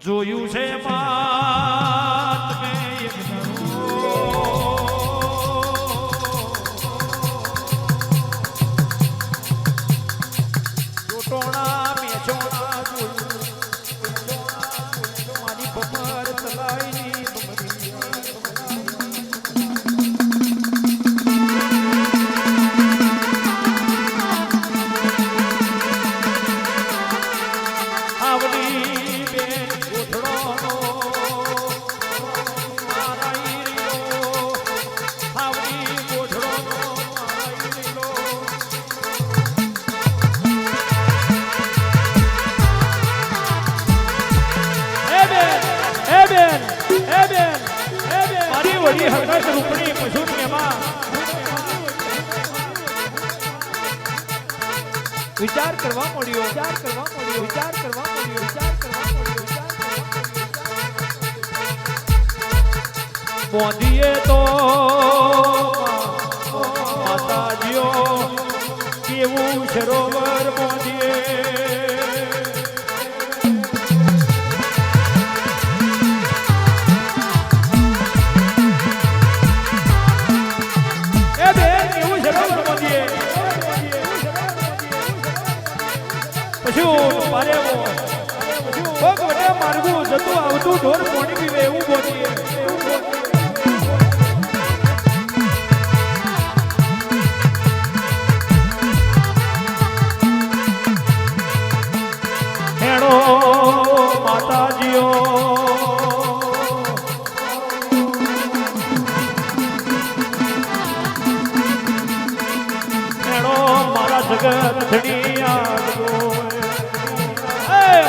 જોયું છે માત મેં એક જોટોણા મેચોણા જોયું મારી ભમર તલાઈની વિચાર કરવા મળ્યો મોદીએ તો માતાજીઓ કેવું સરોવર મોદીએ માર્ગું જતું આવતું ઢોર પોણી પીવે એવું બોલીએ હેણો માતાજીઓ હેણો મારા જગત ધણિયા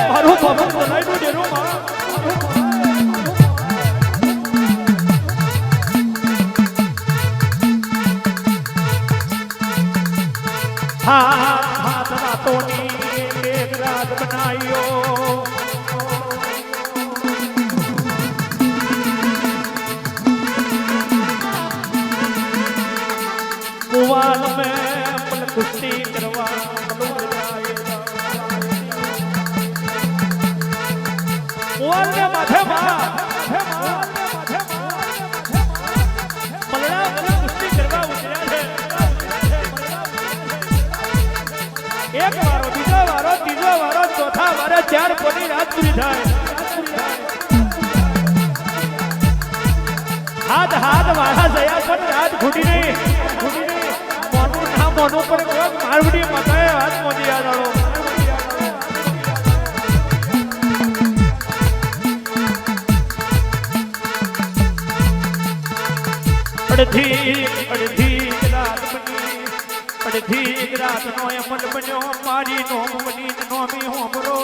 મારું બાબુ બનાવ્યું ડેરો હાથ રાતોની એક રાત બનાવ્યો કુવાલ મેં કુસ્તી કરવા કુવાલને માથે મલડા મને કુસ્તી કરવા ઉતર્યા છે એક વારો બીજો વારો ત્રીજો વારો ચોથા વારે 4 પોની રાત પૂરી થાય હાથ વાળા જયા પણ રાત ખૂટી નહીં મોનું ના મોનું પણ મારવડી માતાએ હાથ મોદી યાદ આવો અડધી રાત નો અમલ બન્યો મારી નોમ બની નોમી હોમરો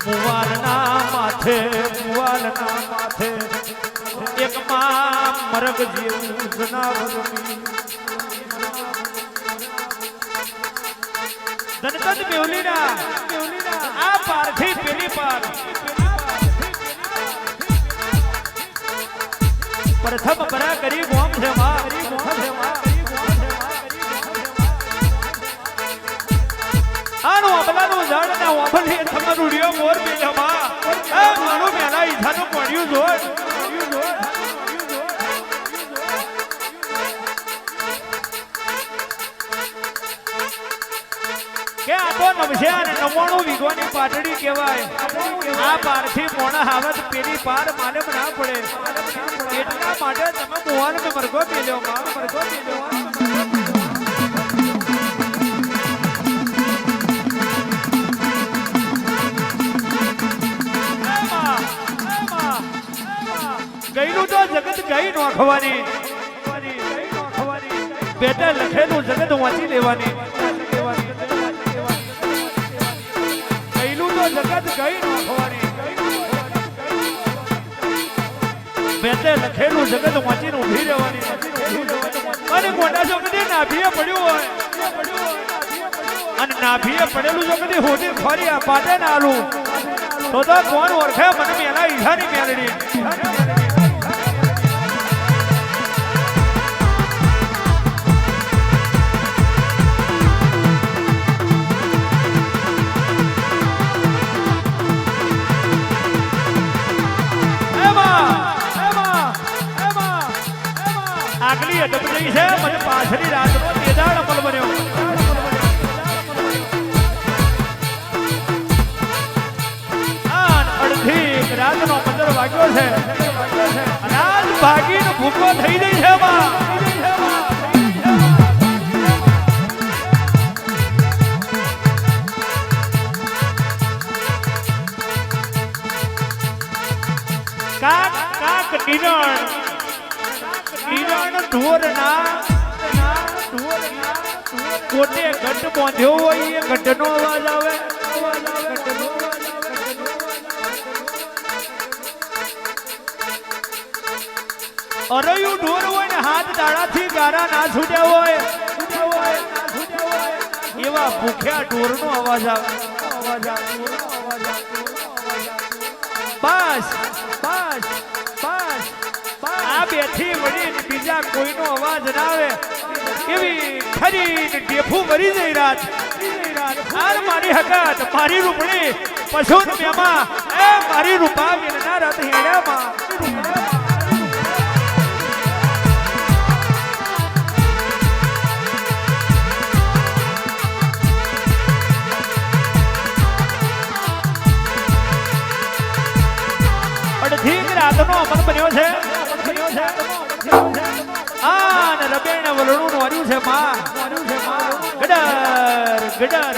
મુવાલના માથે એક માં મરગ જેવું જનાવર ધનતન બેવલીના આ પારથી પેલી પાર પ્રથમ બરા કરી ગોમ છે આનું અબલાનું ઝાડ ના ઓબલી તમારું રિયો મોર બેલમાં આ મારું મેલા ઈથાનું પડ્યું જોડ કે આ તો નવશે અને 99 વીઘોની પાટડી કહેવાય આ પારથી મોણા હાવત પેલી પાર માલમ ના પડે એટલા માટે તમે મોહન મે મરગો પેલ્યો ગઈનું તો જગત ગઈ નોખવાની બેટા લખેલું જગત વાંચી લેવાની જગત ગઈ નોખવાની બેતે લખેલું જગત વાંચીને ઊભી રહેવાની અને મોટા જો કદી નાભીએ પડ્યું હોય અને નાભીએ પડેલું જો કદી હોદી ફરી આ પાટે ના આલું તો કોણ ઓળખે મને મેલા ઈહાની મેલડી અદબ જઈ છે મને પાછલી રાતનો તેદાળ અમલ બન્યો અડધી રાતનો 15 વાગ્યો છે અનાજ ભાગીને ભૂકો થઈ ગઈ છે કાક કાક નિરણ ઢોરના કોટે ગઢ બાંધ્યો હોય એ ગઢનો અવાજ આવે અરયું ઢોર હોય ને હાથ દાડાથી ગારા ના છૂટ્યા હોય એવા ભૂખ્યા ઢોરનો અવાજ આવે બસ બસ બસ આ બેઠી વળી બીજા કોઈનો અવાજ ના આવે એવી ખરી ડેફું ભરી જઈ રાત હાર મારી હકત મારી રૂપણી પશુ મેમાં એ મારી રૂપા વિલના રથ હેડ્યામાં અડધી રાતનો અમલ બન્યો છે આને રબેને વલણું નોર્યું છે માં ગડર ગડર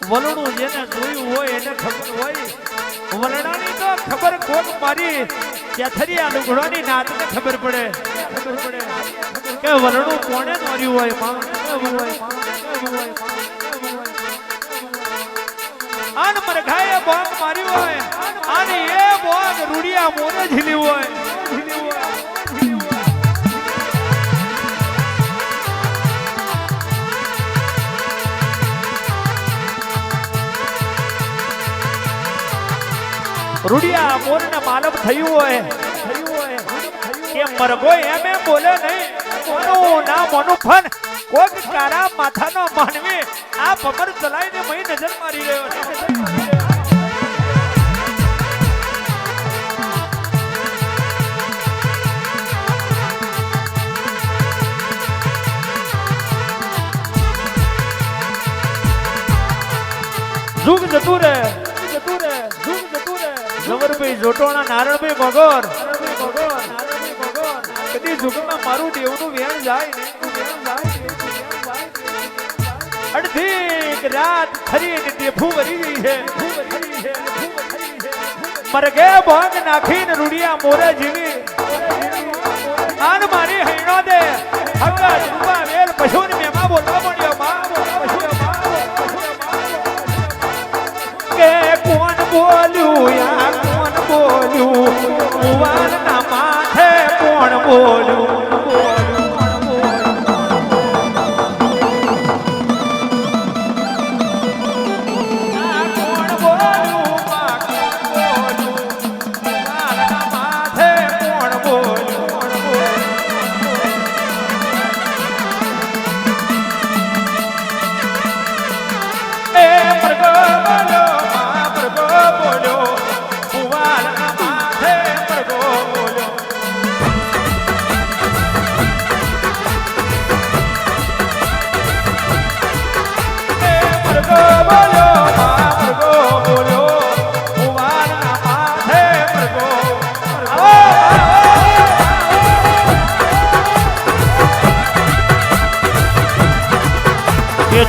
વલણું જેને જોયું હોય એને ખબર હોય વલણાની તો ખબર કોક મારી કેથરિયા લુગડાની નાતને ખબર પડે કે વલણું કોણે નોર્યું હોય માં આન મરઘાએ બોંગ માર્યું હોય અને એ બોંગ રૂડિયા મોને ઝીલી હોય રૂડિયા મોરને માલમ થયું હોય કે મરઘો એમ બોલે નહીં મોનું ના મોનું ફન કોક કારા માથાનો માનવી આ પમર ચલાઈને મહી નજર મારી રહ્યો છે જુગ જતું રે જવરભાઈ જોટોણા નારણભાઈ બગોર કદી જુગમાં મારું દેવનું વેણ જાય ને અડધી રાત ખરી ડેફું ભરી ગઈ છે મરગે બોંગ નાખીને રૂડિયા મોરે જીવી આન મારી હૈણો દે હગા રૂપા વેલ પશુને મેમાં બોલવા મળ્યો કે કોણ બોલ્યું યા કોણ બોલ્યું કુવારના માથે કોણ બોલ્યું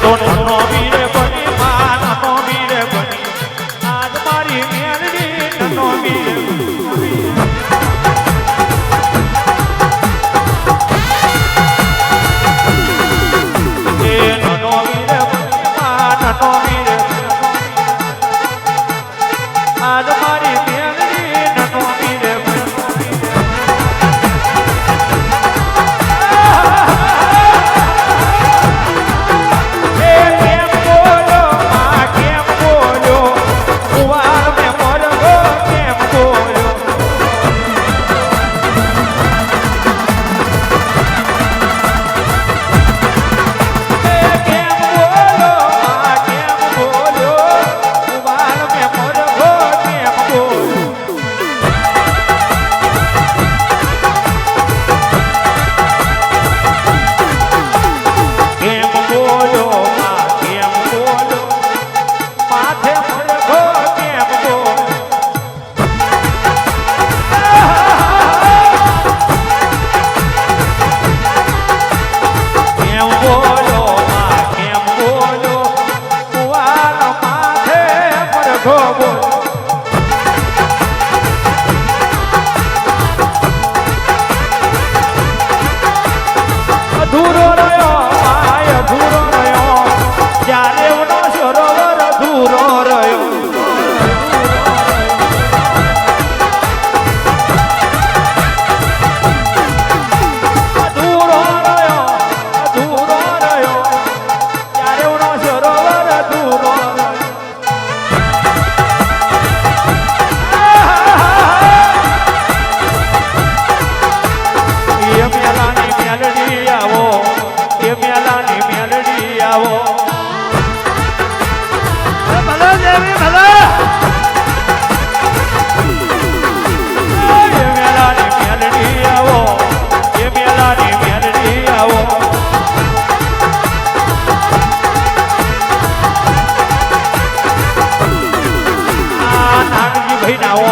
તો નનો વીરે બની માં નનો વીરે બની આજ મારી મેલડી નનો વીરે એ નનો વીરે બની માં નનો વીરે આજ મારી મેલડી નનો વીરે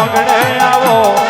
ઓગણે આવો